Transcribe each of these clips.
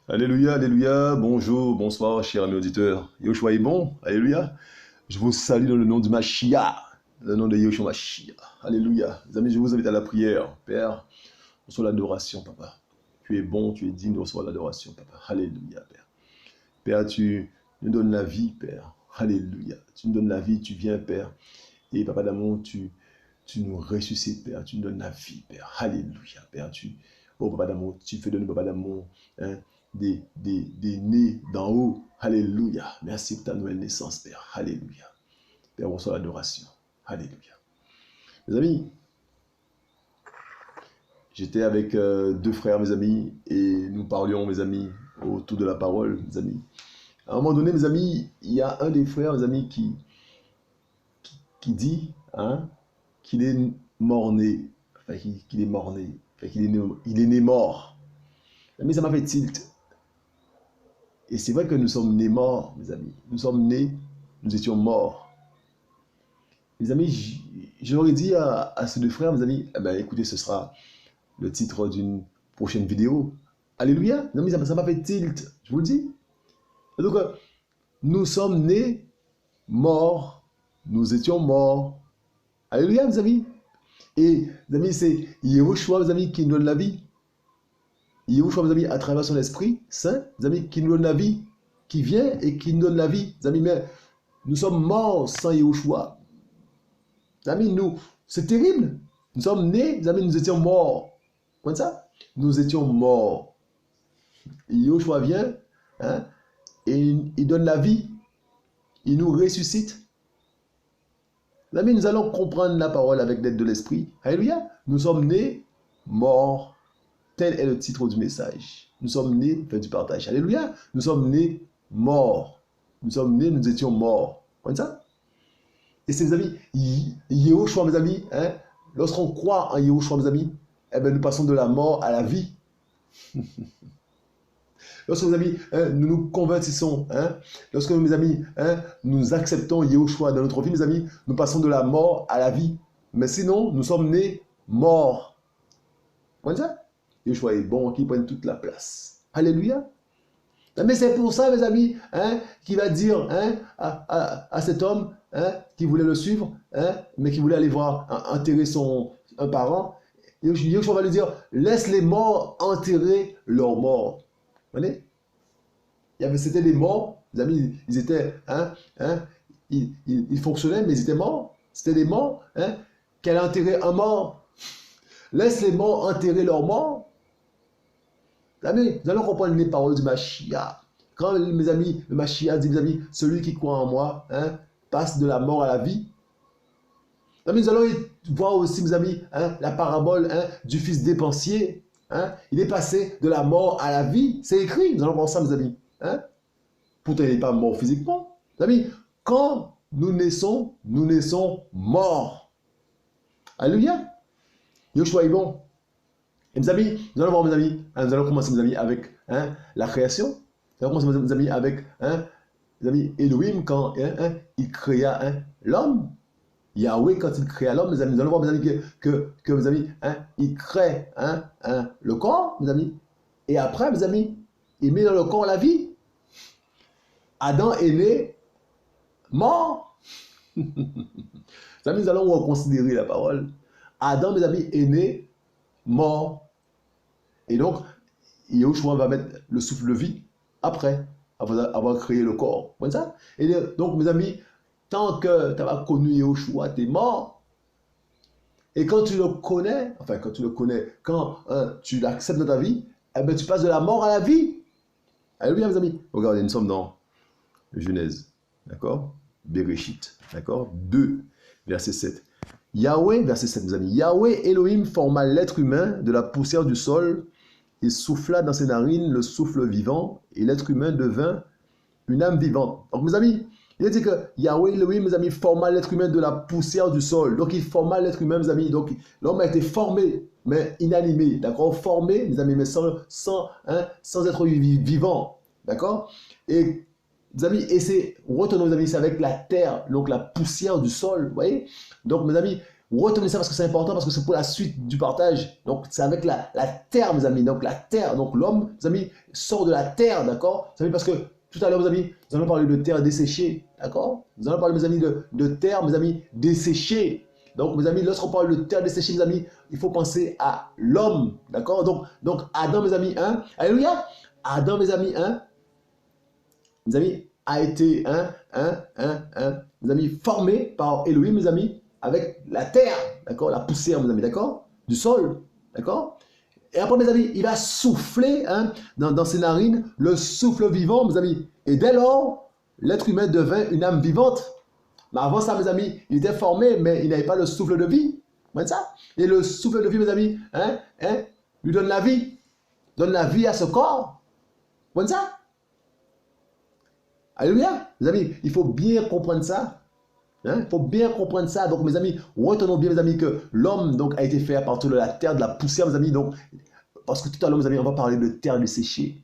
Alléluia, alléluia, bonjour, bonsoir, chers amis auditeurs. Yoshua est bon, alléluia. Je vous salue dans le nom du Mashiach, le nom de Yoshua Mashiach. Alléluia. Les amis, je vous invite à la prière. Père, reçois l'adoration, papa. Tu es bon, tu es digne de recevoir l'adoration, papa. Alléluia, Père. Père, tu nous donnes la vie, Père. Alléluia. Tu nous donnes la vie, tu viens, Père. Et papa d'amour, tu nous ressuscites, Père. Tu nous donnes la vie, Père. Alléluia, Père. Oh, papa d'amour, tu fais de nous, papa d'amour, hein, des nés d'en haut. Alléluia. Merci pour ta nouvelle naissance, Père. Alléluia. Père, reçois l'adoration. Alléluia. Mes amis, j'étais avec deux frères, mes amis, et nous parlions, mes amis, autour de la parole, mes amis. À un moment donné, mes amis, il y a un des frères, mes amis, qui dit hein, qu'il est mort-né. Enfin, qu'il est mort-né. Enfin, il est né mort. Mais ça m'a fait tilt. Et c'est vrai que nous sommes nés morts, mes amis. Nous sommes nés, nous étions morts. Mes amis, j'aurais dit à ces deux frères, mes amis, eh ben, écoutez, ce sera le titre d'une prochaine vidéo. Alléluia. Non, mais ça m'a fait tilt, je vous le dis. Et donc, nous sommes nés morts, nous étions morts. Alléluia, mes amis. Et, mes amis, c'est Yehoshua, mes amis, qui nous donne la vie. Yehoshua, mes amis, à travers son esprit saint, mes amis, qui nous donne la vie, qui vient et qui nous donne la vie. Mes amis, mais nous sommes morts sans Yehoshua. Mes amis, c'est terrible. Nous sommes nés, mes amis, nous étions morts. Comme ça, nous étions morts. Yehoshua vient, hein, et il donne la vie. Il nous ressuscite. Mes amis, nous allons comprendre la parole avec l'aide de l'esprit. Alléluia. Nous sommes nés, morts. Tel est le titre du message. Nous sommes nés, faites du partage. Alléluia. Nous sommes nés morts. Nous sommes nés, nous étions morts. Comme ça. Et c'est, mes amis, Yehoshua, mes amis, hein, lorsqu'on croit en Yehoshua, mes amis, eh bien, nous passons de la mort à la vie. Lorsque, mes amis, hein, nous nous convertissons, hein, lorsque, mes amis, hein, nous acceptons Yehoshua dans notre vie, mes amis, nous passons de la mort à la vie. Mais sinon, nous sommes nés morts. Comme ça. Yehoshua est bon, qui prenne toute la place. Alléluia. Mais c'est pour ça, mes amis, hein, qu'il va dire hein, à cet homme hein, qui voulait le suivre, hein, mais qui voulait aller voir enterrer un parent. Yehoshua va lui dire, laisse les morts enterrer leurs morts. Vous voyez? C'était des morts, mes amis, ils étaient, ils fonctionnaient, mais ils étaient morts. C'était des morts, hein, qu'elle a enterré un mort. Laisse les morts enterrer leurs morts. Amis, nous allons comprendre les paroles du Mashiach. Quand, mes amis, le Mashiach dit, mes amis, celui qui croit en moi hein, passe de la mort à la vie. Amis, nous allons voir aussi, mes amis, hein, la parabole hein, du fils dépensier. Hein. Il est passé de la mort à la vie. C'est écrit, nous allons voir ça, mes amis. Hein. Pourtant, il n'est pas mort physiquement. Mes amis, quand nous naissons morts. Alléluia. Yoshua est bon. Et mes amis, nous allons voir, mes amis, hein, nous allons commencer, mes amis, avec hein, la création. Nous allons commencer, mes amis, avec hein, mes amis, Elohim, quand il créa hein, l'homme. Yahweh, quand il créa l'homme, mes amis, nous allons voir, mes amis, que mes amis, hein, il crée le corps, mes amis. Et après, mes amis, il met dans le corps la vie. Adam est né mort. Mes amis, nous allons reconsidérer la parole. Adam, mes amis, est né mort. Et donc, Yehoshua va mettre le souffle de vie après avoir créé le corps. Comme ça. Et donc, mes amis, tant que tu n'as pas connu Yehoshua, tu es mort. Et quand tu le connais, quand tu l'acceptes dans ta vie, eh bien, tu passes de la mort à la vie. Alléluia, mes amis. Regardez, nous sommes dans Genèse. D'accord? Bereshit. D'accord? 2, verset 7. Yahweh, verset 7, mes amis. Yahweh Elohim forma l'être humain de la poussière du sol et souffla dans ses narines le souffle vivant, et l'être humain devint une âme vivante. Donc, mes amis, il a dit que Yahweh Elohim, mes amis, forma l'être humain de la poussière du sol. Donc, il forma l'être humain, mes amis. Donc, l'homme a été formé, mais inanimé. D'accord? Formé, mes amis, mais sans être vivant. D'accord? Et, mes amis, et c'est, retenons, mes amis, c'est avec la terre, donc la poussière du sol. Vous voyez? Donc, mes amis, Retenez ça parce que c'est important, parce que c'est pour la suite du partage. Donc, c'est avec la terre, mes amis. Donc, la terre, donc l'homme, mes amis, sort de la terre, d'accord? Vous savez, parce que tout à l'heure, mes amis, nous allons parler de terre desséchée, d'accord? Nous allons parler, mes amis, de terre, mes amis, desséchée. Donc, mes amis, lorsqu'on parle de terre desséchée, mes amis, il faut penser à l'homme, d'accord? Donc, Adam, mes amis, hein? Alléluia! Adam, mes amis, a été, mes amis, formé par Elohim, mes amis, avec la terre, d'accord? La poussière, mes amis, d'accord? Du sol, d'accord? Et après, mes amis, il va souffler dans ses narines le souffle vivant, mes amis. Et dès lors, l'être humain devint une âme vivante. Mais avant ça, mes amis, il était formé, mais il n'avait pas le souffle de vie. Vous voyez ça? Et le souffle de vie, mes amis, lui donne la vie. Donne la vie à ce corps. Vous voyez ça? Alléluia. Mes amis, il faut bien comprendre ça. Il faut bien comprendre ça. Donc, mes amis, retenons bien, mes amis, que l'homme donc a été fait à partir de la terre, de la poussière, mes amis. Donc, parce que tout à l'heure, mes amis, on va parler de terre desséchée.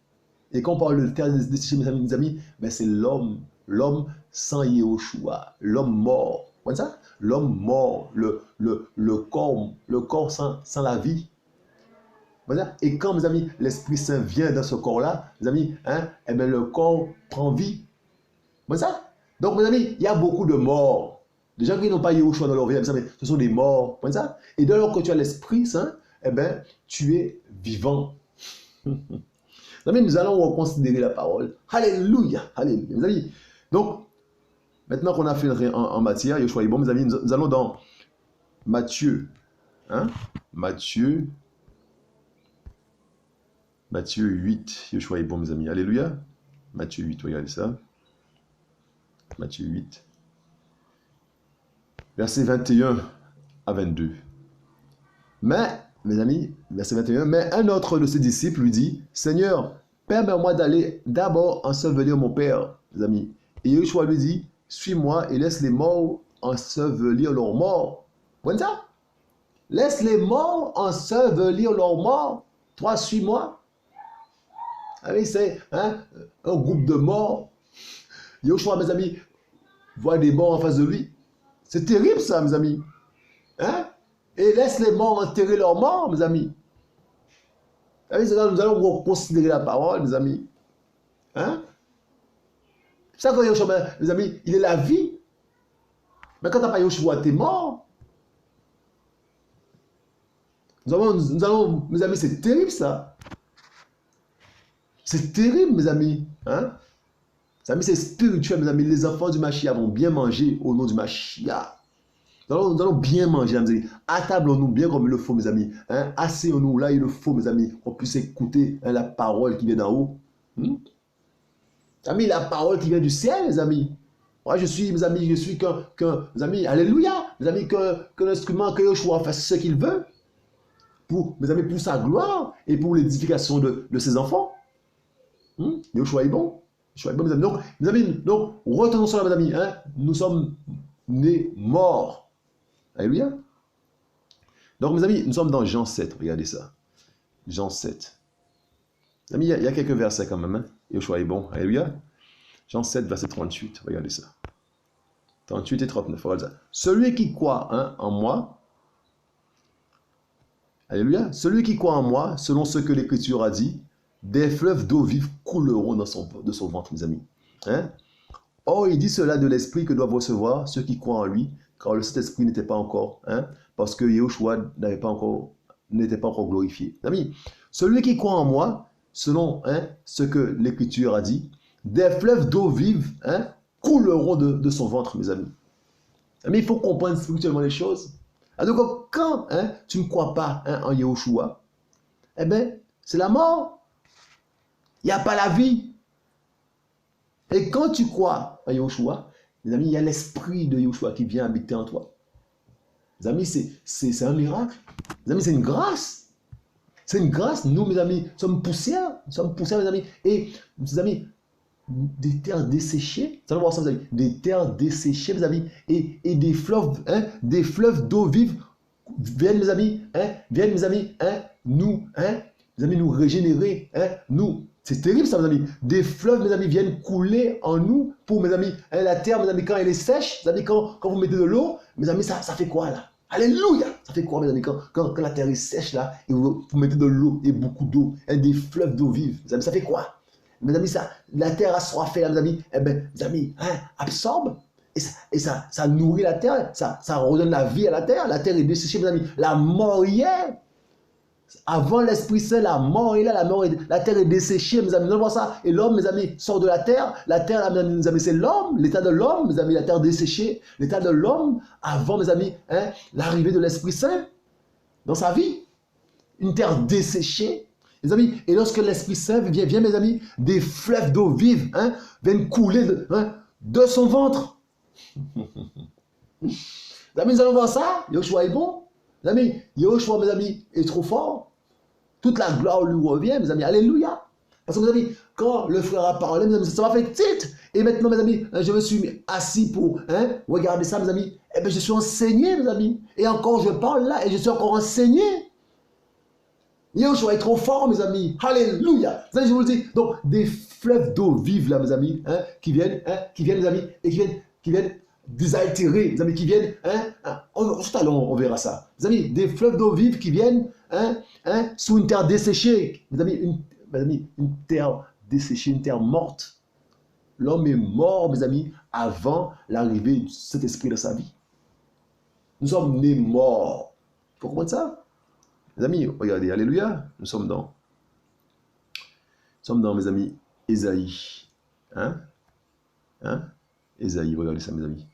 Et quand on parle de terre desséchée, mes amis, ben c'est l'homme sans Yehoshua, l'homme mort. Vous voyez ça? L'homme mort, le corps sans la vie. Voilà. Et quand, mes amis, l'Esprit Saint vient dans ce corps-là, mes amis, eh bien, le corps prend vie. Vous voyez ça? Donc, mes amis, il y a beaucoup de morts. Des gens qui n'ont pas Yehoshua dans leur vie, ce sont des morts. Vous voyez ça? Et dès lors que tu as l'Esprit Saint, eh bien, tu es vivant. Mes amis, nous allons reconsidérer la parole. Alléluia. Alléluia. Mes amis, donc, maintenant qu'on a fait en matière, Yehoshua est bon, mes amis, nous allons dans Matthieu. Matthieu 8. Yehoshua est bon, mes amis. Alléluia. Matthieu 8, regardez ça. Matthieu 8. Versets 21 à 22. Mais, mes amis, verset 21, mais un autre de ses disciples lui dit, Seigneur, permets-moi d'aller d'abord ensevelir mon père, mes amis. Et Yehoshua lui dit, suis-moi et laisse les morts ensevelir leurs morts. Vous voyez ça? Laisse les morts ensevelir leurs morts. Toi, suis-moi. Ah oui, c'est un groupe de morts. Yehoshua, mes amis, voit des morts en face de lui. C'est terrible ça, mes amis. Et laisse les morts enterrer leurs morts, mes amis. Ah oui, nous allons considérer la parole, mes amis. C'est ça que Yehoshua, mes amis, il est la vie. Mais quand tu n'as pas Yehoshua, tu es mort. Nous allons, mes amis, c'est terrible ça. C'est terrible, mes amis. Mes amis, c'est spirituel, mes amis. Les enfants du Mashiach vont bien manger au nom du Mashiach. Nous allons bien manger, mes amis. Attablons-nous bien comme il le faut, mes amis. Asseyons-nous là, il le faut, mes amis. Qu'on puisse écouter la parole qui vient d'en haut. Mes amis, la parole qui vient du ciel, mes amis. Moi, mes amis, je suis mes amis, alléluia. Mes amis, que l'instrument, que Yehoshua fasse ce qu'il veut. Mes amis, pour sa gloire et pour l'édification de ses enfants. Yehoshua est bon. Yehoshua est bon, mes amis. Donc, mes amis, retenons cela, mes amis. Nous sommes nés morts. Alléluia. Donc, mes amis, nous sommes dans Jean 7. Regardez ça. Jean 7. Mes amis, il y a quelques versets quand même. Yehoshua est bon. Alléluia. Jean 7, verset 38. Regardez ça. 38 et 39. Regardez ça. Celui qui croit en moi. Alléluia. Celui qui croit en moi, selon ce que l'Écriture a dit, des fleuves d'eau vive couleront de son ventre, mes amis. Or, il dit cela de l'esprit que doivent recevoir ceux qui croient en lui, car le Saint-Esprit n'était pas encore, parce que Yehoshua n'était pas encore glorifié. Amis, celui qui croit en moi, selon ce que l'Écriture a dit, des fleuves d'eau vive couleront de son ventre, mes amis. Amis, il faut comprendre spirituellement les choses. Donc, quand tu ne crois pas en Yehoshua, eh bien, c'est la mort. Il n'y a pas la vie. Et quand tu crois en Yehoshua, mes amis, il y a l'esprit de Yehoshua qui vient habiter en toi. Mes amis, c'est un miracle. Mes amis, c'est une grâce. C'est une grâce. Nous, mes amis, sommes poussière. Nous sommes poussière, mes amis. Et, mes amis, des terres desséchées. Vous allez voir ça, mes amis. Des terres desséchées, mes amis. Et des fleuves d'eau vive viennent, mes amis. Viennent, mes amis. Nous, mes amis, nous régénérer. Nous. C'est terrible ça, mes amis. Des fleuves, mes amis, viennent couler en nous pour, mes amis, la terre, mes amis, quand elle est sèche, mes amis, quand vous mettez de l'eau, mes amis, ça fait quoi là? Alléluia. Ça fait quoi, mes amis, quand la terre est sèche, là, et vous mettez de l'eau, et beaucoup d'eau, et des fleuves d'eau vive, mes amis, ça fait quoi? Mes amis, la terre a soif, là, mes amis, eh bien, mes amis, hein, absorbe, ça nourrit la terre, ça redonne la vie à la terre est desséchée, mes amis, la mort y est. Avant l'Esprit Saint, la mort est là, la terre est desséchée, mes amis. Nous voyons ça. Et l'homme, mes amis, sort de la terre. La terre, mes amis, c'est l'homme, l'état de l'homme, mes amis, la terre desséchée. L'état de l'homme, avant, mes amis, hein, l'arrivée de l'Esprit Saint dans sa vie. Une terre desséchée, mes amis. Et lorsque l'Esprit Saint vient, mes amis, des fleuves d'eau vive hein, viennent couler de son ventre. Mes amis, nous allons voir ça. Yoshua est bon. Mes amis, Yoshua, mes amis, est trop fort. Toute la gloire lui revient, mes amis. Alléluia. Parce que, mes amis, quand le frère a parlé, mes amis, ça m'a fait titre. Et maintenant, mes amis, je me suis assis pour regarder ça, mes amis. Eh bien, je suis enseigné, mes amis. Et encore, je parle là et je suis encore enseigné. Yoshua est trop fort, mes amis. Alléluia. Vous savez, je vous le dis. Donc, des fleuves d'eau vive, là, mes amis, qui viennent, mes amis, et qui viennent désaltérer, mes amis, qui viennent, tout à l'heure, on verra ça. Mes amis, des fleuves d'eau vive qui viennent, sous une terre desséchée. Mes amis, une terre desséchée, une terre morte. L'homme est mort, mes amis, avant l'arrivée de cet esprit dans sa vie. Nous sommes nés morts. Il faut comprendre ça. Mes amis, regardez, alléluia, nous sommes dans, mes amis, Ésaïe. Ésaïe, regardez ça, mes amis.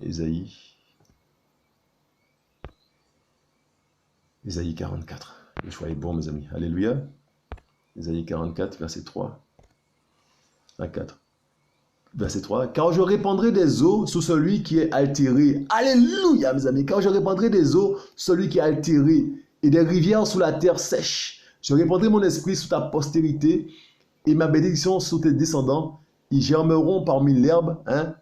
Ésaïe 44. Le choix est bon, mes amis. Alléluia. Ésaïe 44, verset 3 à 4. Verset 3. Car je répandrai des eaux sous celui qui est altéré. Alléluia, mes amis. Car je répandrai des eaux sous celui qui est altéré et des rivières sous la terre sèche. Je répandrai mon esprit sous ta postérité et ma bénédiction sous tes descendants. Ils germeront parmi l'herbe,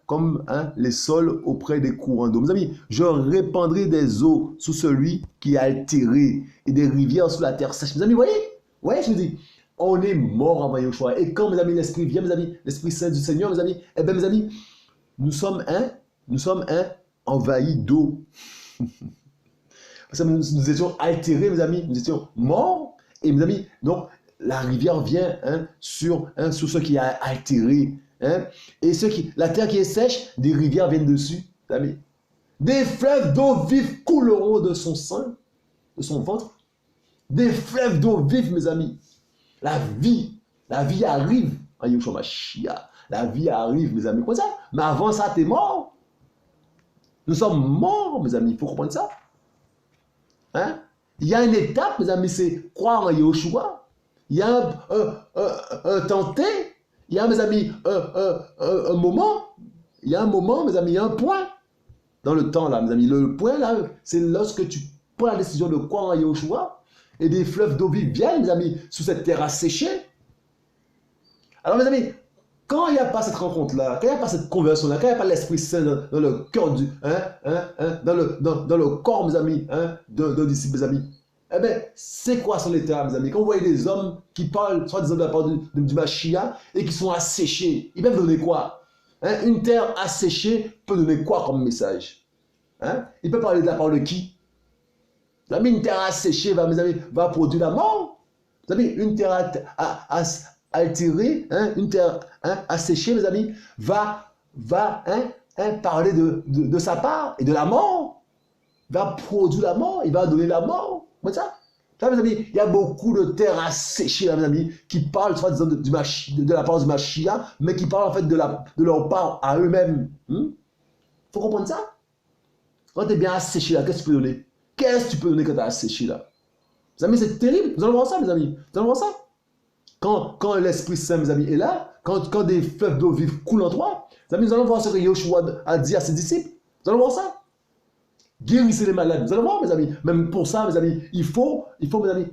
comme les sols auprès des courants d'eau. Mes amis, je répandrai des eaux sous celui qui est altéré et des rivières sous la terre sèche. Mes amis, vous voyez, je vous dis, on est mort avant Yoshua. Et quand, mes amis, l'Esprit vient, mes amis, l'Esprit Saint du Seigneur, mes amis, eh bien, mes amis, nous sommes envahis d'eau. Parce que nous étions altérés, mes amis, nous étions morts. Et mes amis, donc, la rivière vient sur ce qui est altéré. Et la terre qui est sèche, des rivières viennent dessus. Amis. Des fleuves d'eau vive couleront de son sein, de son ventre. Des fleuves d'eau vive, mes amis. La vie arrive. La vie arrive, mes amis. Comme ça. Mais avant ça, tu es mort. Nous sommes morts, mes amis. Il faut comprendre ça. Il y a une étape, mes amis, c'est croire en Yoshua. Il y a un tenté, il y a, mes amis, un moment, mes amis, il y a un point dans le temps, là, mes amis. Le point, là, c'est lorsque tu prends la décision de croire en Yoshua et des fleuves d'eau vive viennent, mes amis, sous cette terre asséchée. Alors, mes amis, quand il n'y a pas cette rencontre-là, quand il n'y a pas cette conversion-là, quand il n'y a pas l'Esprit Saint dans le cœur dans le corps, mes amis, d'un disciple, mes amis, eh bien, c'est quoi son état, mes amis? Quand vous voyez des hommes qui parlent, soit des hommes de la part du Mashiach, et qui sont asséchés, ils peuvent donner quoi? Une terre asséchée peut donner quoi comme message? Il peut parler de la part de qui? Mes amis, une terre asséchée mes amis, va produire la mort. Mes amis, une terre altérée, une terre asséchée, mes amis, va parler de sa part et de la mort. Va produire la mort, il va donner la mort. Comme ça. Mes amis, il y a beaucoup de terres asséchées, là, mes amis, qui parlent soit de la part du Mashiach, mais qui parlent en fait de leur part à eux-mêmes. Il faut comprendre ça. Quand tu es bien asséché là, qu'est-ce que tu peux donner? Qu'est-ce que tu peux donner quand tu es asséché là? Mes amis, c'est terrible. Nous allons voir ça, mes amis. Nous allons voir ça. Quand l'Esprit Saint, mes amis, est là, quand des fleuves d'eau vive coulent en toi, mes amis, nous allons voir ce que Yoshua a dit à ses disciples. Nous allons voir ça. Guérissez les malades. Vous allez voir, mes amis. Même pour ça, mes amis, il faut mes amis,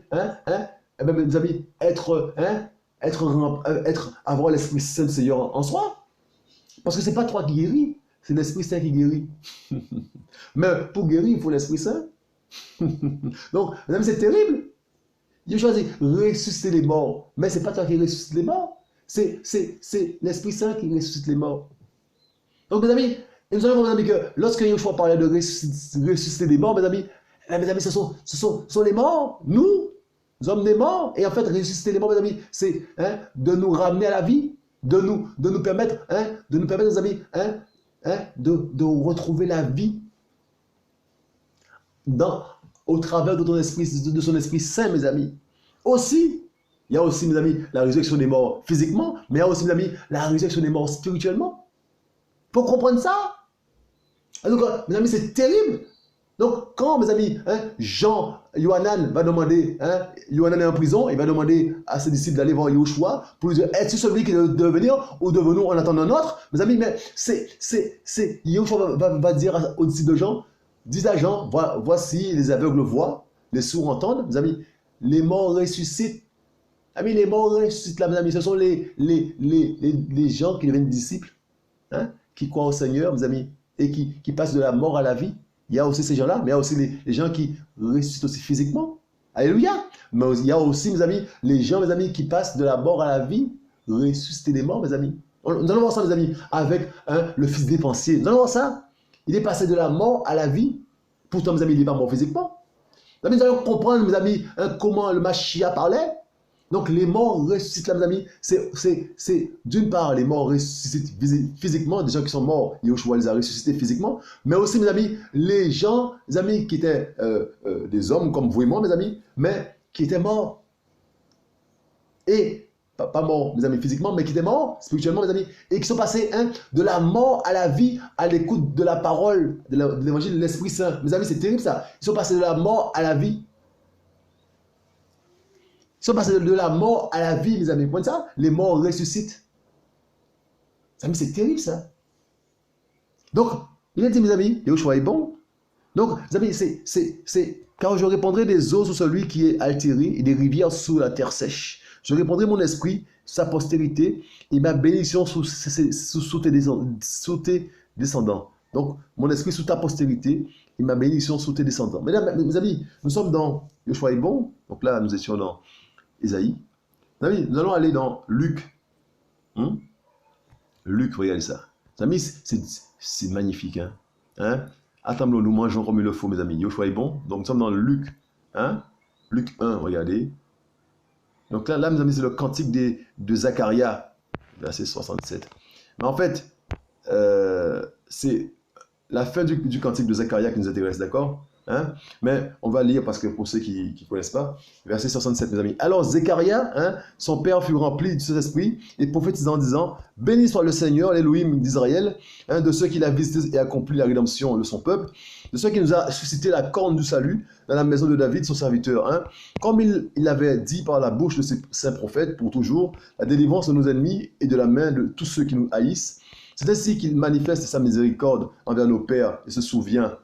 mes amis, avoir l'Esprit Saint du Seigneur en soi. Parce que ce n'est pas toi qui guéris, c'est l'Esprit Saint qui guérit. Mais pour guérir, il faut l'Esprit Saint. Donc, mes amis, c'est terrible. Dieu choisit ressusciter les morts. Mais ce n'est pas toi qui ressuscite les morts. C'est l'Esprit Saint qui ressuscite les morts. Donc, mes amis, Et nous allons voir, mes amis, que lorsque Yeshua parlait de ressusciter des morts, mes amis, ce sont les morts, nous hommes des morts. Et en fait, ressusciter les morts, mes amis, c'est de nous ramener à la vie, de nous permettre, mes amis, de retrouver la vie au travers de ton esprit, de son Esprit Saint, mes amis. Aussi, il y a aussi, mes amis, la résurrection des morts physiquement, mais il y a aussi, mes amis, la résurrection des morts spirituellement. Pour comprendre ça. Donc, mes amis, c'est terrible. Donc, quand, mes amis, Yohanan va demander, Yohanan est en prison, il va demander à ses disciples d'aller voir Yoshua pour lui dire, es-tu celui qui doit venir ou devenons en attendant un autre? Mes amis, mais Yoshua va dire aux disciples de Jean, dis à Jean, voici les aveugles voient, les sourds entendent, mes amis, les morts ressuscitent. Amis, les morts ressuscitent là, mes amis, ce sont les gens qui deviennent disciples, qui croient au Seigneur, mes amis, et qui passent de la mort à la vie. Il y a aussi ces gens-là, mais il y a aussi les gens qui ressuscitent aussi physiquement. Alléluia. Mais il y a aussi, mes amis, les gens, mes amis, qui passent de la mort à la vie, ressusciter des morts, mes amis. Nous allons voir ça, mes amis, avec le fils dépensier. Nous allons voir ça. Il est passé de la mort à la vie. Pourtant, mes amis, il n'est pas mort physiquement. Mes amis, nous allons comprendre, mes amis, comment le Mashiach parlait. Donc, les morts ressuscitent là, mes amis. C'est d'une part, les morts ressuscitent physiquement, des gens qui sont morts, Yoshua les a ressuscités physiquement, mais aussi, mes amis, les gens, mes amis, qui étaient des hommes comme vous et moi, mes amis, mais qui étaient morts. Et, pas morts, mes amis, physiquement, mais qui étaient morts spirituellement, mes amis, et qui sont passés de la mort à la vie à l'écoute de la parole, de l'évangile de l'Esprit Saint. Mes amis, c'est terrible ça. Ils sont passés de la mort à la vie. Ils sont passés de la mort à la vie, mes amis. Vous comprenez ça? Les morts ressuscitent. Mes amis, c'est terrible ça. Donc, il a dit, mes amis, Yoshua est bon. Donc, mes amis, c'est car je répandrai des eaux sur celui qui est altéré et des rivières sous la terre sèche. Je répandrai mon esprit sur sa postérité et ma bénédiction sous tes descendants. Donc, mon esprit sous ta postérité et ma bénédiction sous tes descendants. Mesdames, mes amis, nous sommes dans Yoshua est bon. Donc là, nous étions dans Isaïe. Mes amis, nous allons aller dans Luc. Luc, regardez ça. Mes amis, c'est magnifique. Attendons, nous mangeons comme il le faut, mes amis. Yoshua est bon. Donc nous sommes dans Luc. Luc 1, regardez. Donc là, mes amis, c'est le cantique de Zacharia, verset 67. Mais en fait, c'est la fin du cantique de Zacharia qui nous intéresse, d'accord? Mais on va lire parce que pour ceux qui ne connaissent pas, verset 67, mes amis. Alors Zacharia, son père fut rempli de cet esprit et prophétisant en disant, béni soit le Seigneur, l'Élohim d'Israël, de ceux qui l'a visité et accompli la rédemption de son peuple, de ceux qui nous a suscité la corne du salut dans la maison de David, son serviteur. Comme il avait dit par la bouche de ses saints prophètes pour toujours, la délivrance de nos ennemis et de la main de tous ceux qui nous haïssent. C'est ainsi qu'il manifeste sa miséricorde envers nos pères et se souvient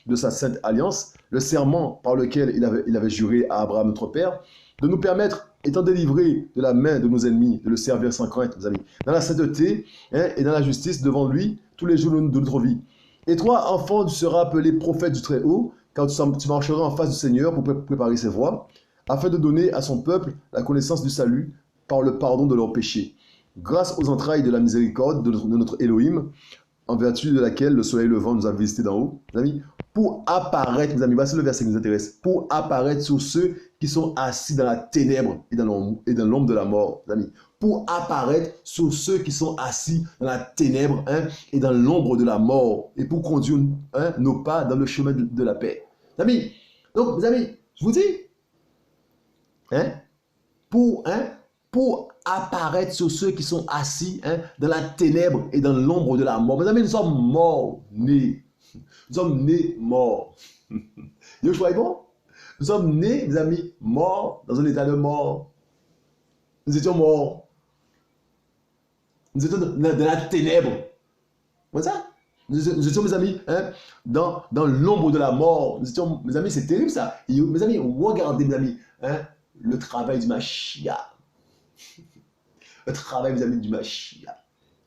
de sa sainte alliance, le serment par lequel il avait juré à Abraham, notre père, de nous permettre, étant délivrés de la main de nos ennemis, de le servir sans crainte, mes amis, dans la sainteté et dans la justice devant lui tous les jours de notre vie. Et toi, enfant, tu seras appelé prophète du Très-Haut, car tu marcheras en face du Seigneur pour préparer ses voies, afin de donner à son peuple la connaissance du salut par le pardon de leurs péchés. Grâce aux entrailles de la miséricorde de notre Elohim, en vertu de laquelle le soleil levant nous a visités d'en haut, mes amis, pour apparaître, mes amis, voici le verset qui nous intéresse, pour apparaître sur ceux qui sont assis dans la ténèbre et dans l'ombre de la mort, mes amis, pour apparaître sur ceux qui sont assis dans la ténèbre et dans l'ombre de la mort, et pour conduire nos pas dans le chemin de la paix. Mes amis, donc, mes amis, je vous dis, pour apparaître sur ceux qui sont assis dans la ténèbre et dans l'ombre de la mort. Mes amis, nous sommes morts, nés. Nous sommes nés morts. Yoshua est bon? Nous sommes nés, mes amis, morts, dans un état de mort. Nous étions morts. Nous étions dans la ténèbre. Comme ça? Nous étions, mes amis, dans l'ombre de la mort. Nous étions, mes amis, c'est terrible ça. Et, mes amis, regardez, mes amis, le travail du Mashiach. Le travail, mes amis, du Mashiach.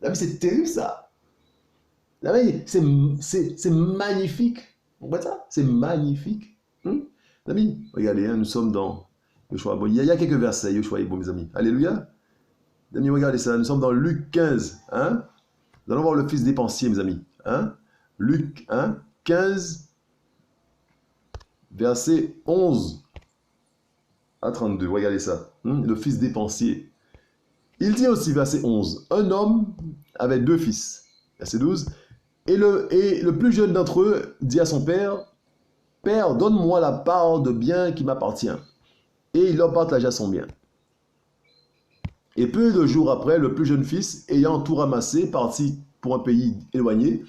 Mes amis, c'est terrible ça. Mes amis, c'est magnifique. Vous comprenez ça? C'est magnifique. Mes amis, regardez, nous sommes dans Yoshua. Bon, il y a quelques versets, Yoshua est bon, mes amis. Alléluia. Mes amis, regardez ça. Nous sommes dans Luc 15. Nous allons voir le fils dépensier, mes amis. hein, Luc 1, 15, verset 11 à 32. Regardez ça. Le fils dépensier. Il dit aussi, verset 11, un homme avait deux fils. Verset 12. Et le plus jeune d'entre eux dit à son père, Père, donne-moi la part de bien qui m'appartient. Et il leur partagea son bien. Et peu de jours après, le plus jeune fils, ayant tout ramassé, partit pour un pays éloigné,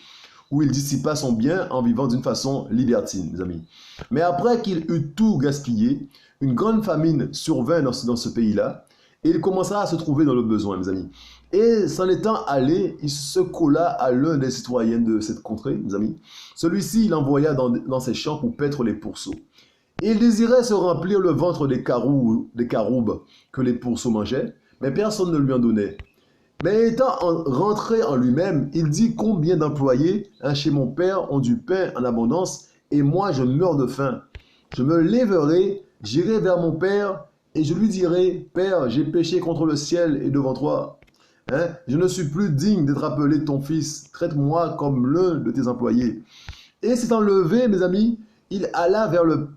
où il dissipa son bien en vivant d'une façon libertine, mes amis. Mais après qu'il eut tout gaspillé, une grande famine survint dans ce pays-là, et il commença à se trouver dans le besoin, mes amis. Et s'en étant allé, il se colla à l'un des citoyens de cette contrée, mes amis. Celui-ci, il envoya dans ses champs pour paître les pourceaux. Et il désirait se remplir le ventre des caroubes que les pourceaux mangeaient, mais personne ne lui en donnait. Mais étant rentré en lui-même, il dit combien d'employés chez mon père ont du pain en abondance, et moi je meurs de faim. Je me lèverai, j'irai vers mon père, et je lui dirai, Père, j'ai péché contre le ciel et devant toi. Je ne suis plus digne d'être appelé ton fils. Traite-moi comme l'un de tes employés. Et s'étant levé, mes amis, il alla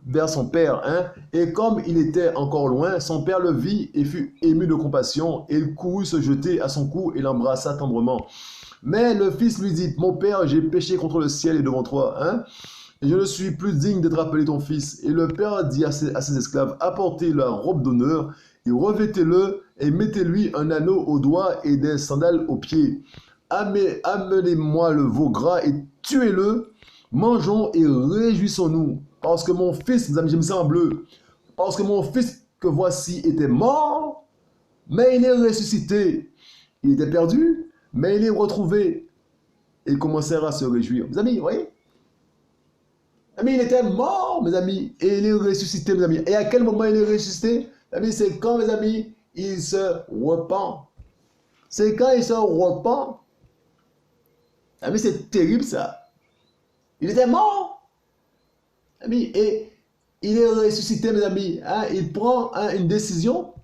vers son père, et comme il était encore loin, son père le vit et fut ému de compassion, et il courut se jeter à son cou et l'embrassa tendrement. Mais le fils lui dit, mon père, j'ai péché contre le ciel et devant toi, et je ne suis plus digne d'être appelé ton fils. Et le père dit à ses esclaves, apportez la robe d'honneur, et revêtez-le, et mettez-lui un anneau au doigt et des sandales aux pieds. Amenez-moi le veau gras et tuez-le. Mangeons et réjouissons-nous, parce que mon fils, mes amis, j'ai mis ça en bleu, parce que mon fils que voici était mort, mais il est ressuscité. Il était perdu, mais il est retrouvé. Et ils commencèrent à se réjouir. Mes amis, vous voyez? Mais il était mort, mes amis, et il est ressuscité, mes amis. Et à quel moment il est ressuscité? Mes amis, c'est quand, mes amis, il se repent. C'est quand il se repent. Mes amis, c'est terrible ça. Il était mort. Amis, et il est ressuscité, mes amis. Il prend une décision.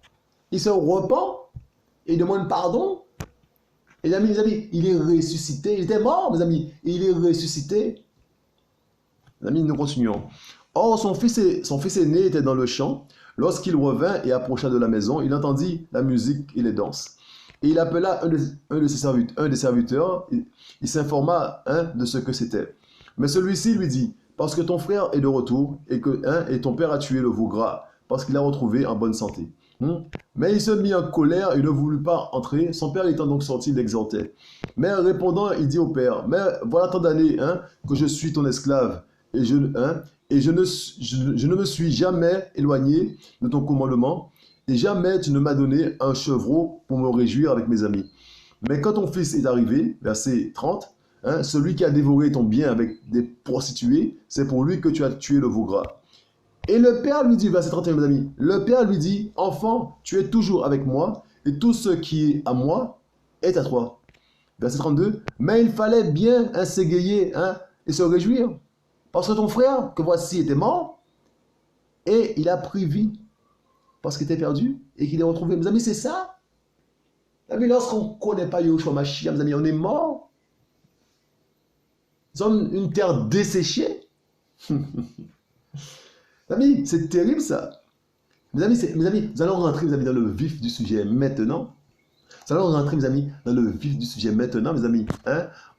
Il se repent. Il demande pardon. Et mes amis, il est ressuscité. Il était mort, mes amis. Il est ressuscité. Mes amis, nous continuons. Or, son fils aîné était dans le champ. Lorsqu'il revint et approcha de la maison, il entendit la musique et les danses. Et il appela un des serviteurs. Il s'informa de ce que c'était. Mais celui-ci lui dit, parce que ton frère est de retour et ton père a tué le veau gras, parce qu'il l'a retrouvé en bonne santé. Mais il se mit en colère et ne voulut pas entrer. Son père étant donc sorti, l'exhortait. Mais répondant, il dit au père, mais voilà tant d'années que je suis ton esclave et je ne me suis jamais éloigné de ton commandement et jamais tu ne m'as donné un chevreau pour me réjouir avec mes amis. Mais quand ton fils est arrivé, verset 30, celui qui a dévoré ton bien avec des prostituées, c'est pour lui que tu as tué le veau gras. Et le père lui dit, verset 31, mes amis, le père lui dit, enfant, tu es toujours avec moi, et tout ce qui est à moi est à toi. Verset 32, mais il fallait bien s'égayer et se réjouir, parce que ton frère, que voici, était mort, et il a pris vie, parce qu'il était perdu, et qu'il est retrouvé. Mes amis, c'est ça. Mes amis, lorsqu'on ne connaît pas Yahushua Mashiach, mes amis, on est mort. Nous sommes une terre desséchée. Amis, c'est terrible ça. Mes amis, nous allons rentrer, mes amis, dans le vif du sujet maintenant. Nous allons rentrer, mes amis, dans le vif du sujet maintenant, mes amis.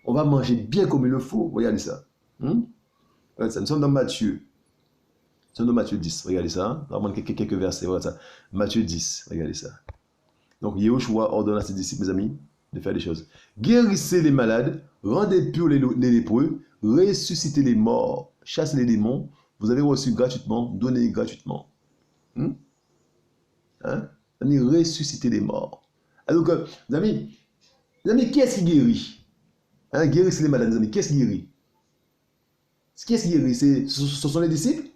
On va manger bien comme il le faut. Regardez ça. Regardez ça. Nous sommes dans Matthieu. Nous sommes dans Matthieu 10. Regardez ça. On va prendre quelques versets. Regardez ça. Matthieu 10. Regardez ça. Donc, Yahushua ordonne à ses disciples, mes amis, de faire des choses. Guérissez les malades, rendez purs les lépreux, ressuscitez les morts, chassez les démons, vous avez reçu gratuitement, donnez gratuitement. Ressuscitez les morts. Alors que, mes amis, qui est-ce qui guérit? Guérissez les malades, mes amis, qui est-ce qui guérit? Qui est-ce qui guérit? Ce sont les disciples?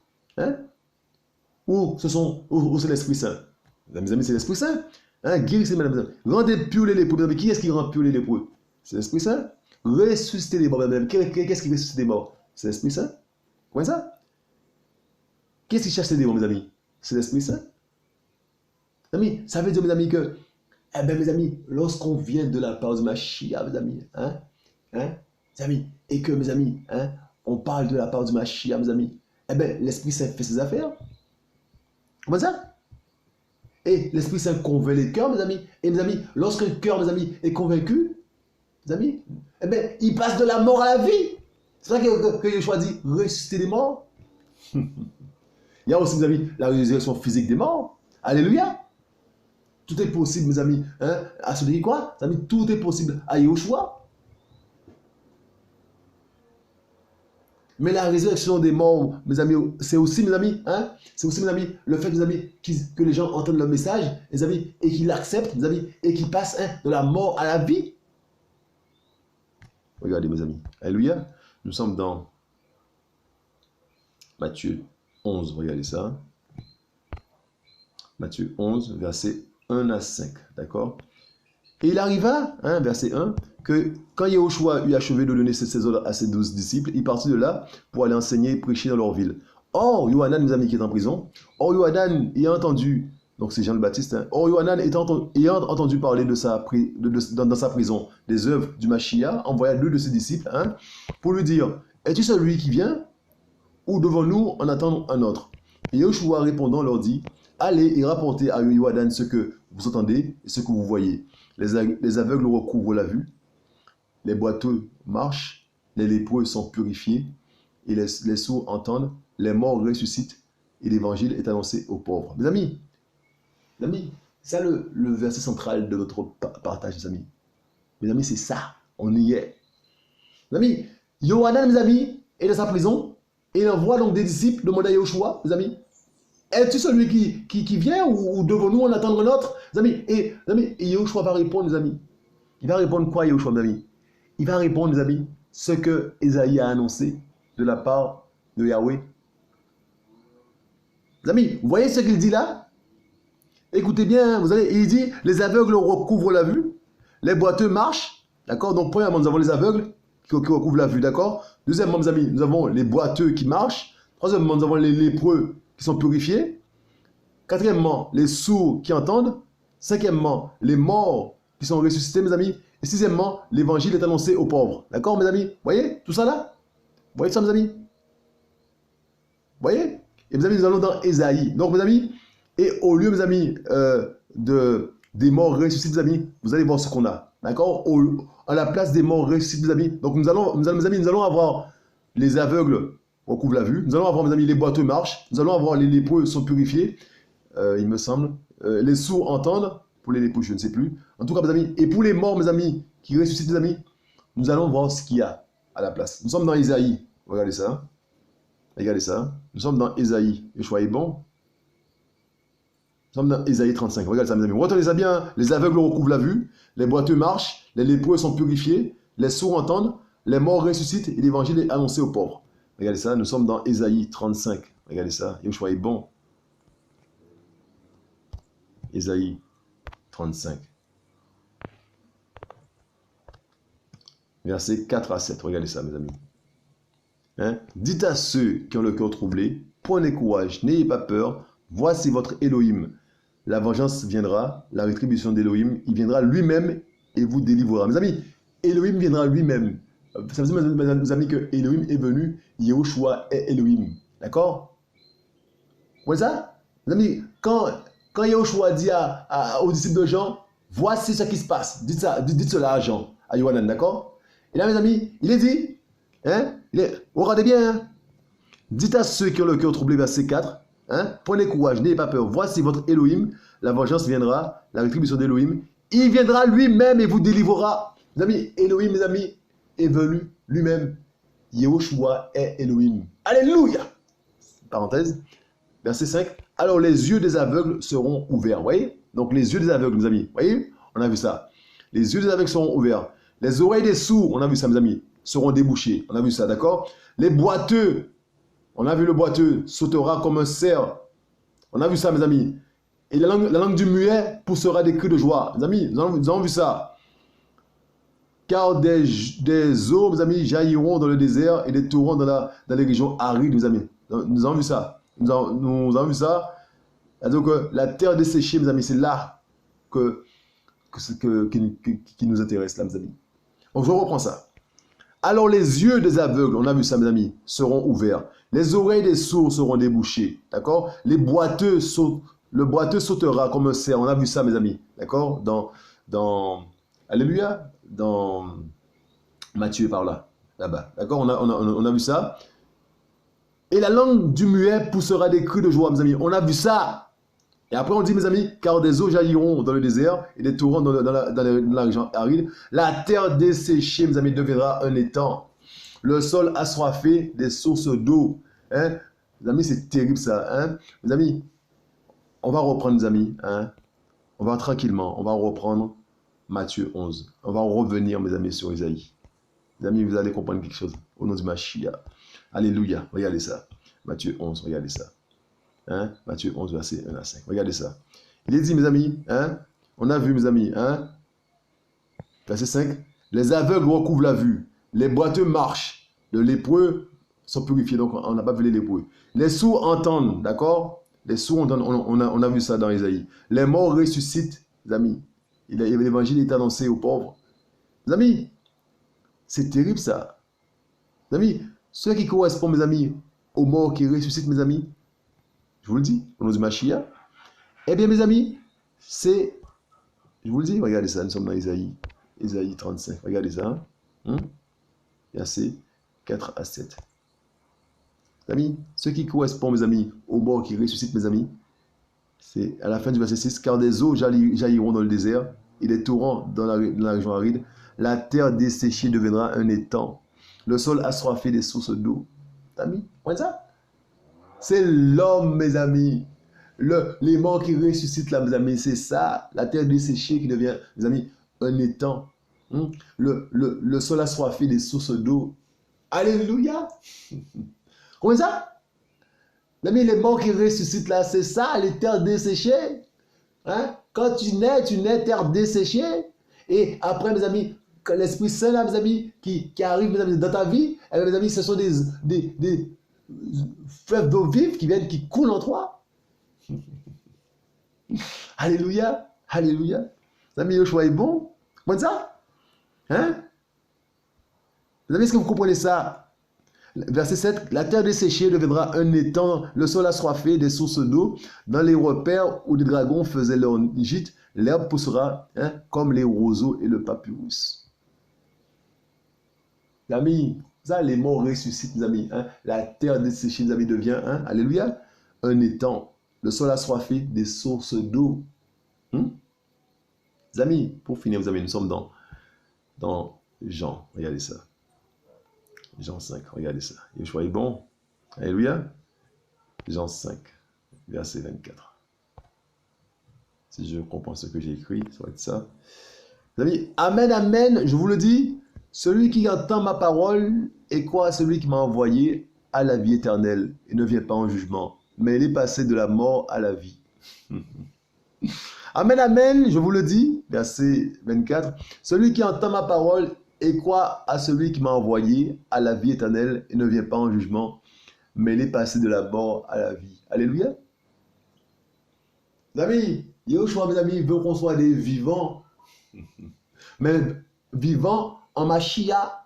Ou c'est l'Esprit Saint? Mes amis, c'est l'Esprit Saint. Guérissez, madame. Rendez purs les lépreux. Qui est-ce qui rend purs les lépreux? C'est l'Esprit Saint. Ressuscitez les morts, madame. Qu'est-ce qui ressuscite les morts? C'est l'Esprit Saint. Comment ça? Qu'est-ce qui chasse les démons, mes amis? C'est l'Esprit Saint. Amis, ça veut dire, mes amis, mes amis, lorsqu'on vient de la part de Mashiach, mes amis, mes amis, et que, mes amis, hein, on parle de la part du Mashiach, mes amis, eh bien, l'Esprit Saint fait ses affaires. Comment ça? Et l'Esprit Saint convainc les cœurs, mes amis. Et mes amis, lorsqu'un cœur, mes amis, est convaincu, mes amis, eh bien, il passe de la mort à la vie. C'est ça que Yeshua dit, ressusciter des morts. Il y a aussi, mes amis, la résurrection physique des morts. Alléluia. Tout est possible, mes amis. Hein? À celui qui croit, mes amis, tout est possible à Yeshua. Mais la résurrection des morts, mes amis, c'est aussi, mes amis, hein, c'est aussi, mes amis, le fait, mes amis, que les gens entendent le message, mes amis, et qu'ils l'acceptent, mes amis, et qu'ils passent hein, de la mort à la vie. Regardez, mes amis. Alléluia. Nous sommes dans Matthieu 11. Regardez ça. Matthieu 11, versets 1 à 5. D'accord? Et il arriva, hein, verset 1, que quand Yahushua eut achevé de donner ses ordres à ses 12 disciples, il partit de là pour aller enseigner et prêcher dans leur ville. Or, Yohanan, mes amis, qui est en prison, or Yohanan ayant entendu, donc c'est Jean le Baptiste, hein, or Yohanan ayant entendu parler dans sa prison des œuvres du Mashiach, envoya 2 de ses disciples hein, pour lui dire, es-tu celui qui vient ou devons-nous en attendre un autre? Et Yahushua répondant leur dit, allez et rapportez à Yohanan ce que vous entendez et ce que vous voyez. Les aveugles recouvrent la vue, les boiteux marchent, les lépreux sont purifiés, et les sourds entendent, les morts ressuscitent, et l'évangile est annoncé aux pauvres. Mes amis, c'est le verset central de notre partage, mes amis. Mes amis, c'est ça, on y est. Mes amis, Yohanan, mes amis, est dans sa prison, et il envoie donc des disciples demander à Yahushua, mes amis, es-tu celui qui vient ou devons-nous en attendre un autre? Les amis, et Yahushua va répondre, les amis. Il va répondre quoi, Yahushua, mes amis? Il va répondre, les amis, ce que Ésaïe a annoncé de la part de Yahweh. Les amis, vous voyez ce qu'il dit là? Écoutez bien, vous allez, il dit, les aveugles recouvrent la vue, les boiteux marchent, d'accord? Donc, premièrement, nous avons les aveugles qui recouvrent la vue, d'accord? Deuxièmement, mes amis, nous avons les boiteux qui marchent. Troisièmement, nous avons les lépreux qui sont purifiés. Quatrièmement, les sourds qui entendent. Cinquièmement, les morts qui sont ressuscités, mes amis. Et sixièmement, l'évangile est annoncé aux pauvres. D'accord, mes amis? Vous voyez tout ça là? Vous voyez ça, mes amis? Vous voyez? Et mes amis, nous allons dans Ésaïe. Donc, mes amis, et au lieu, mes amis, des morts ressuscités, mes amis, vous allez voir ce qu'on a. D'accord? À la place des morts ressuscités, mes amis. Donc, mes amis, nous allons avoir les aveugles recouvrent la vue. Nous allons avoir, mes amis, les boiteux marchent. Nous allons avoir les lépreux sont purifiés, il me semble. Les sourds entendent. Pour les lépreux, je ne sais plus. En tout cas, mes amis, et pour les morts, mes amis, qui ressuscitent, mes amis, nous allons voir ce qu'il y a à la place. Nous sommes dans Ésaïe. Regardez ça. Regardez ça. Nous sommes dans Ésaïe. Yeshua est bon. Nous sommes dans Ésaïe 35. Regardez ça, mes amis. Retenez ça bien. Les aveugles recouvrent la vue. Les boiteux marchent. Les lépreux sont purifiés. Les sourds entendent. Les morts ressuscitent. Et l'évangile est annoncé aux pauvres. Regardez ça. Nous sommes dans Ésaïe 35. Regardez ça. Yeshua est bon. Ésaïe 35. Versets 4 à 7. Regardez ça, mes amis. Hein? Dites à ceux qui ont le cœur troublé, prenez courage, n'ayez pas peur, voici votre Elohim. La vengeance viendra, la rétribution d'Elohim, il viendra lui-même et vous délivrera. Mes amis, Elohim viendra lui-même. Ça veut dire, mes amis, que Elohim est venu, Yahushua est Elohim. D'accord? Vous voyez ça? Mes amis, quand Yahushua dit aux disciples de Jean, voici ce qui se passe. Dites cela à Jean, à Yohanan, d'accord? Et là, mes amis, il est dit, hein? Regardez bien, hein? Dites à ceux qui ont le cœur troublé, verset 4, hein? Prenez courage, n'ayez pas peur. Voici votre Elohim, la vengeance viendra, la rétribution d'Elohim. Il viendra lui-même et vous délivrera. Mes amis, Elohim, mes amis, est venu lui-même. Yahushua est Elohim. Alléluia! Parenthèse. Verset 5. Alors les yeux des aveugles seront ouverts. Vous voyez? Donc les yeux des aveugles, mes amis. Vous voyez? On a vu ça. Les yeux des aveugles seront ouverts. Les oreilles des sourds, on a vu ça, mes amis, seront débouchées. On a vu ça, d'accord? Les boiteux, on a vu le boiteux, sautera comme un cerf. On a vu ça, mes amis. Et la langue du muet poussera des cris de joie. Mes amis, nous avons vu ça. Car des eaux, mes amis, jailliront dans le désert et des torrents dans les régions arides, mes amis. Nous avons vu ça. Nous avons vu ça. C'est-à-dire que la terre desséchée, mes amis, c'est là qui nous intéresse, là, mes amis. Donc, je reprends ça. Alors les yeux des aveugles, on a vu ça mes amis, seront ouverts. Les oreilles des sourds seront débouchées. D'accord? Le boiteux sautera comme un cerf. On a vu ça mes amis. D'accord? Alléluia. Dans Matthieu par là. Là-bas. D'accord? On a vu ça. Et la langue du muet poussera des cris de joie mes amis. On a vu ça. Et après, on dit, mes amis, car des eaux jailliront dans le désert et des torrents dans la région aride. La terre desséchée, mes amis, deviendra un étang. Le sol assoiffé des sources d'eau. Hein? Mes amis, c'est terrible ça. Hein? Mes amis, on va reprendre, mes amis. Hein? On va tranquillement, on va reprendre Matthieu 11. On va revenir, mes amis, sur Isaïe. Mes amis, vous allez comprendre quelque chose. Au nom du Mashiach. Alléluia. Regardez ça. Matthieu 11, regardez ça. Hein? Matthieu 11, verset 1 à 5. Regardez ça. Il est dit, mes amis, hein? On a vu, mes amis, hein? Verset 5. Les aveugles recouvrent la vue. Les boiteux marchent. Les lépreux sont purifiés. Donc, on n'a pas vu les lépreux. Les sourds entendent, d'accord? Les sourds entendent. On a vu ça dans Isaïe. Les morts ressuscitent, mes amis. L'évangile est annoncé aux pauvres. Mes amis, c'est terrible ça. Mes amis, ceux qui correspondent, mes amis, aux morts qui ressuscitent, mes amis, je vous le dis, au nom du Mashiach. Eh bien, mes amis, c'est... Je vous le dis, regardez ça, nous sommes dans Isaïe 35. Regardez ça. Verset 4 à 7. Mes amis, ceux qui correspondent, mes amis, aux morts qui ressuscitent, mes amis, c'est à la fin du verset 6. Car des eaux jailliront dans le désert et des torrents dans la région aride. La terre desséchée deviendra un étang. Le sol assoiffé des sources d'eau. Amis, voyez ça? C'est l'homme, mes amis. Les morts qui ressuscitent là, mes amis, c'est ça. La terre desséchée qui devient, mes amis, un étang. Le sol assoiffé des sources d'eau. Alléluia. Comment ça? Mes amis, les morts qui ressuscitent là, c'est ça, les terres desséchées. Hein? Quand tu nais terre desséchée. Et après, mes amis, quand l'Esprit Saint là, mes amis, qui arrive, mes amis, dans ta vie, eh bien, mes amis, ce sont des fleuves d'eau vive qui coulent en toi. Alléluia. Alléluia. Les amis, le choix est bon. Comment ça? Hein? Les amis, est-ce que vous comprenez ça? Verset 7. La terre desséchée deviendra un étang, le sol assoiffé des sources d'eau. Dans les repères où les dragons faisaient leur gîte, l'herbe poussera comme les roseaux et le papyrus. Les amis, ça, les morts ressuscitent, mes amis. La terre desséchée, mes amis, devient, alléluia, un étang. Le sol assoiffé des sources d'eau. Les amis, pour finir, mes amis, nous sommes dans Jean. Regardez ça. Jean 5, regardez ça. Yeshua est bon. Alléluia. Jean 5, verset 24. Si je comprends ce que j'ai écrit, ça va être ça. Les amis, amen, amen, je vous le dis. Celui qui entend ma parole et croit à celui qui m'a envoyé a la vie éternelle et ne vient pas en jugement, mais il est passé de la mort à la vie. Amen, amen, je vous le dis, verset 24. Celui qui entend ma parole et croit à celui qui m'a envoyé a la vie éternelle et ne vient pas en jugement, mais il est passé de la mort à la vie. Alléluia. Mes amis, Yeshua, mes amis, veut qu'on soit des vivants, mais vivants en Mashiach.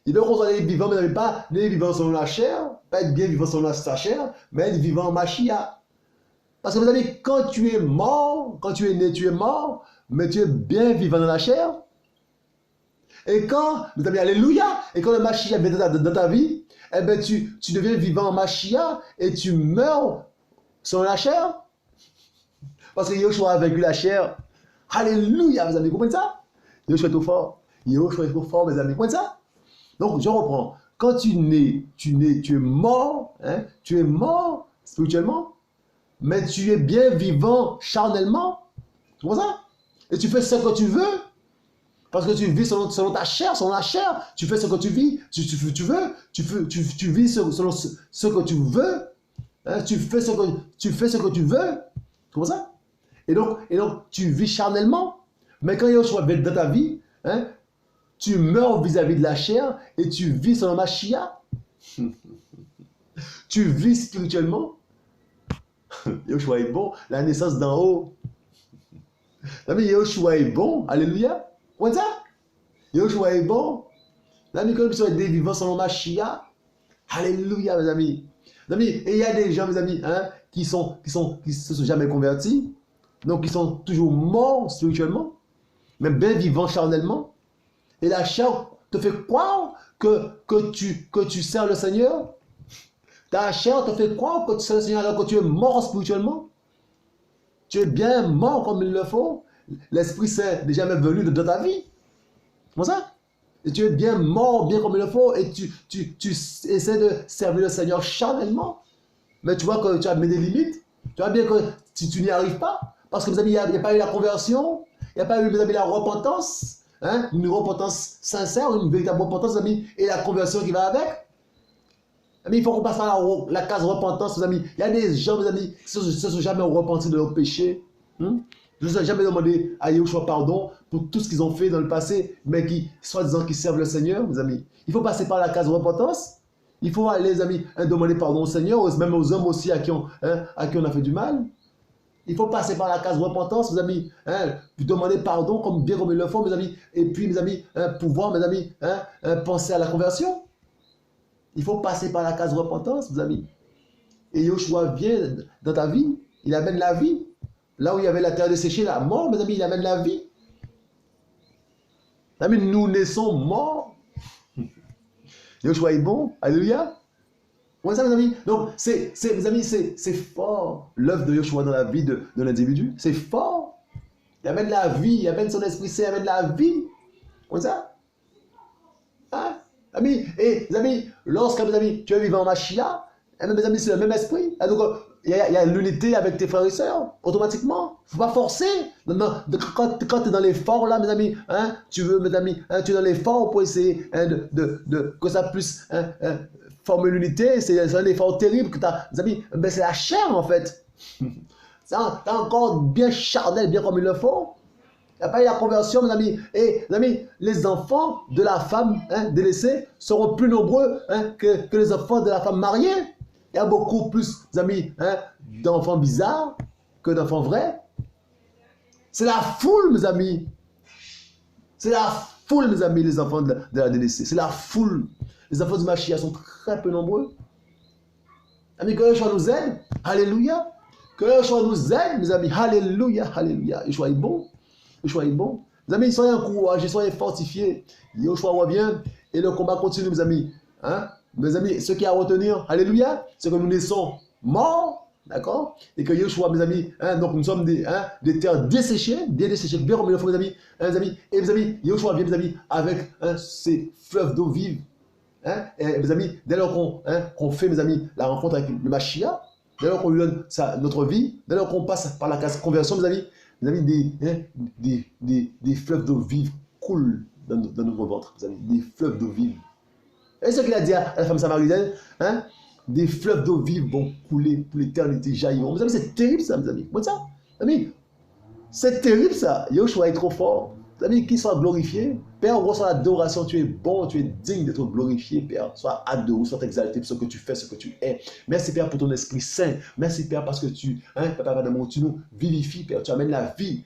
Il veut qu'on soit des vivants, mais pas des vivants selon la chair, pas être bien vivant selon sa chair, mais être vivant en Mashiach. Parce que mes amis, quand tu es mort, quand tu es né, tu es mort, mais tu es bien vivant dans la chair. Et quand, mes amis, alléluia, et quand le Mashiach vient dans ta vie, eh bien, tu deviens vivant en Mashiach et tu meurs selon la chair. Parce que Yeshua a vaincu la chair. Alléluia, mes amis, vous comprenez ça? Yeshua est trop fort. Yeshua est trop fort, mes amis, vous comprenez ça? Donc, je reprends. Quand tu es mort, tu es mort spirituellement, mais tu es bien vivant charnellement. Tu vois ça? Et tu fais ce que tu veux. Parce que tu vis selon ta chair, selon la chair. Tu fais ce que tu vis. Tu vis selon ce que tu veux. Tu fais ce que tu veux. Tu vois ça? Et donc, tu vis charnellement. Mais quand Yeshua vient dans ta vie, tu meurs vis-à-vis de la chair et tu vis selon Mashiach. Tu vis spirituellement. Yeshua est bon. La naissance d'en haut. Mais Yeshua est bon. Alléluia. Comment ça? Yeshua est bon. Mes amis, que nous soyons des vivants selon Mashiach. Alléluia, mes amis. Mes amis, et il y a des gens, mes amis, hein, qui se sont jamais convertis, donc qui sont toujours morts spirituellement, mais bien vivants charnellement. Et la chair te fait croire que tu sers le Seigneur. Ta chair te fait croire que tu sers le Seigneur alors que tu es mort spirituellement. Tu es bien mort comme il le faut. L'Esprit Saint n'est jamais venu dans ta vie. Comment ça? Et tu es bien mort, bien comme il le faut, et tu essaies de servir le Seigneur charnellement. Mais tu vois que tu as mis des limites. Tu vois bien que si tu n'y arrives pas, parce que vous avez, il n'y a pas eu la conversion, il n'y a pas eu, vous avez la repentance, hein, une repentance sincère, une véritable repentance, amis, et la conversion qui va avec. Amis, il faut qu'on passe par la case repentance, mes amis. Il y a des gens, mes amis, qui ne se sont jamais repentis de leurs péchés. Je ne vous ai jamais demandé à Yahushua pardon pour tout ce qu'ils ont fait dans le passé, mais qui, soi-disant, qui servent le Seigneur, mes amis. Il faut passer par la case repentance. Il faut aller, les amis, demander pardon au Seigneur, même aux hommes aussi à qui on a fait du mal. Il faut passer par la case repentance, mes amis, demander pardon bien comme il le faut, mes amis. Et puis, mes amis, pouvoir, mes amis, penser à la conversion. Il faut passer par la case repentance, mes amis. Et Yahushua vient dans ta vie, il amène la vie. Là où il y avait la terre desséchée, la mort, mes amis, il amène la vie. Amis, nous naissons morts. Yahushua est bon, alléluia. Ouais, ça, mes amis. Donc, mes amis, c'est fort. L'œuvre de Yahushua dans la vie de l'individu, c'est fort. Il amène la vie, il amène son esprit saint, il amène la vie. Comme ça. Hein? Amis, et mes amis, lorsque, mes amis, tu es vivant en Mashiach, mes amis, c'est le même esprit. Donc, il y a l'unité avec tes frères et sœurs, automatiquement. Il ne faut pas forcer. Quand tu es dans l'effort, là, mes amis, tu veux, mes amis, tu es dans l'effort pour essayer que ça puisse former l'unité. C'est un effort terrible que tu as, mes amis. Ben, c'est la chair, en fait. Tu as encore bien charnel, bien comme il le faut. Il n'y a pas eu la conversion, mes amis. Et, mes amis, les enfants de la femme délaissée seront plus nombreux que les enfants de la femme mariée. Il y a beaucoup plus, mes amis, d'enfants bizarres que d'enfants vrais. C'est la foule, mes amis. C'est la foule, mes amis, les enfants de la délaissée. C'est la foule. Les enfants du Mashiach sont très peu nombreux. Amis, que Yeshua nous aide. Alléluia. Que Yeshua nous aide, mes amis. Alléluia, alléluia. Yeshua est bon. Yeshua est bon. Mes amis, soyez encouragés, soyez fortifiés. Yeshua revient et le combat continue, mes amis. Mes amis, ce qui a à retenir, alléluia, c'est que nous naissons morts, d'accord? Et que Yeshua, mes amis, donc nous sommes des terres desséchées, bien desséchées, bien comme il le faut, mes amis. Mes amis, et mes amis, Yeshua vient, mes amis, avec ces fleuves d'eau vive. Et mes amis, dès lors qu'on fait, mes amis, la rencontre avec le Mashiach, dès lors qu'on lui donne notre vie, dès lors qu'on passe par la case conversion, mes amis, des fleuves d'eau vive coulent dans notre ventre, mes amis, des fleuves d'eau vive. Et ce qu'il a dit à la femme samaritaine, des fleuves d'eau vive vont couler pour l'éternité, jailliront. Mes amis, c'est terrible ça, mes amis. Comment ça? Amis, c'est terrible ça. Yahushua est trop fort. Mes amis, qu'il soit glorifié. Père, on reçoit l'adoration. Tu es bon, tu es digne d'être glorifié, Père. Sois adoré, sois exalté pour ce que tu fais, ce que tu es. Merci, Père, pour ton Esprit Saint. Merci, Père, parce que Papa d'amour, tu nous vivifies, Père. Tu amènes la vie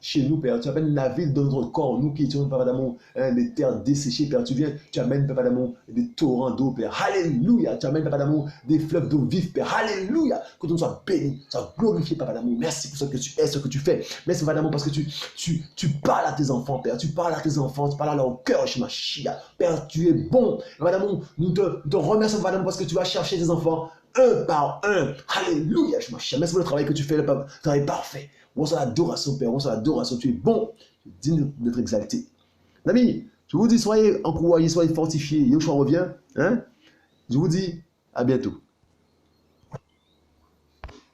chez nous, Père. Tu amènes la vie dans notre corps. Nous qui étions, Papa d'amour, des terres desséchées, Père. Tu viens, tu amènes, Papa d'amour, des torrents d'eau, Père. Alléluia. Tu amènes, Papa d'amour, des fleuves d'eau vive, Père. Alléluia. Que tu nous sois béni, sois glorifié, Papa d'amour. Merci pour ce que tu es, ce que tu fais. Merci, Papa d'amour, parce que tu parles à tes enfants, Père. Tu parles à tes enfants. Tu parles à leur cœur, Shemashia. Père, tu es bon. Papa d'amour, nous te remercions, Papa d'amour, parce que tu vas chercher tes enfants un par un. Alléluia, Shemashia. Merci pour le travail que tu fais, le travail parfait. On reçoit l'adoration, Père. On reçoit l'adoration. Tu es bon. Tu es digne d'être exalté. Amis, je vous dis, soyez encouragés, soyez fortifiés. Yahushua revient. Je vous dis à bientôt.